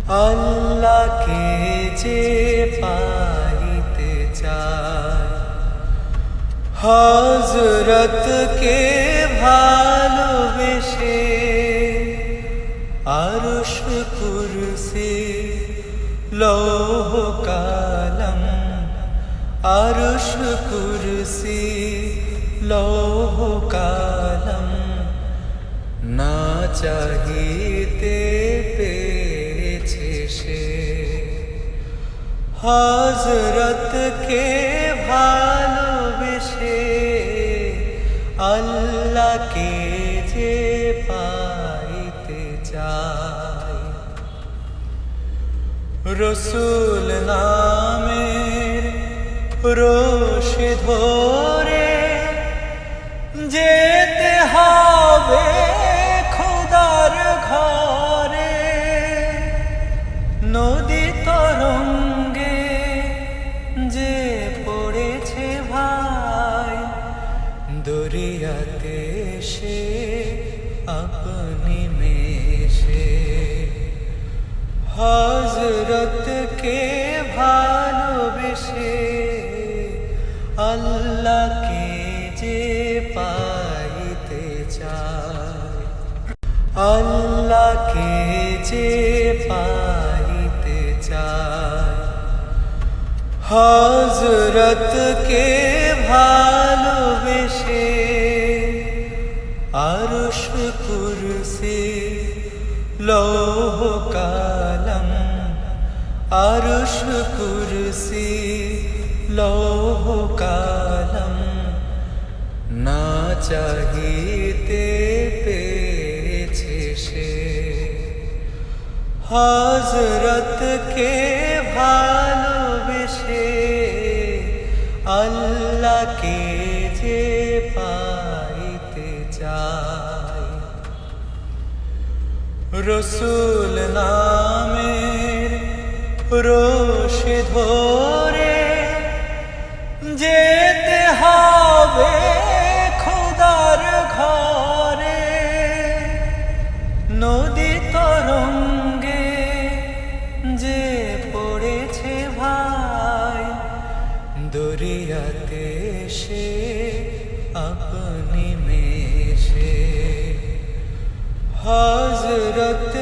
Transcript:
আল্লাহকে যে পাইতে চায়, হযরতকে ভালোবেসে আরশ কুরসি লৌহ কালাম, আরশ কুরসি লৌহ কালাম না চাহিতে পেয়েছে সে। হযরতকে ভালোবেসে আল্লাহকে যে পাইতে চায়, রসূল নামের রশি ধরে যেতে হবে খোদার ঘরে। নদী তরঙ্গে যে পড়েছে ভাই, দরিয়াতে সে আপনি মেশে। হযরতকে ভালোবেসে আল্লাহকে যে পাইতে চায়, আল্লাহকে যে পাইতে চায়, হযরতকে ভালোবেসে আরশ কুরসি লৌহ কালাম, আরশ কুরসি লৌহ কালাম না চাহিতে পেয়েছে সে। হযরতকে ভালোবেসে আল্লাহকে যে পাইতে চায়, রসূল নামের রশি ধরে যেতে হবে খোদার ঘরে। নদী তরঙ্গে যে পড়েছে ভাই, দরিয়াতে সে আপনি মেশে। হযরত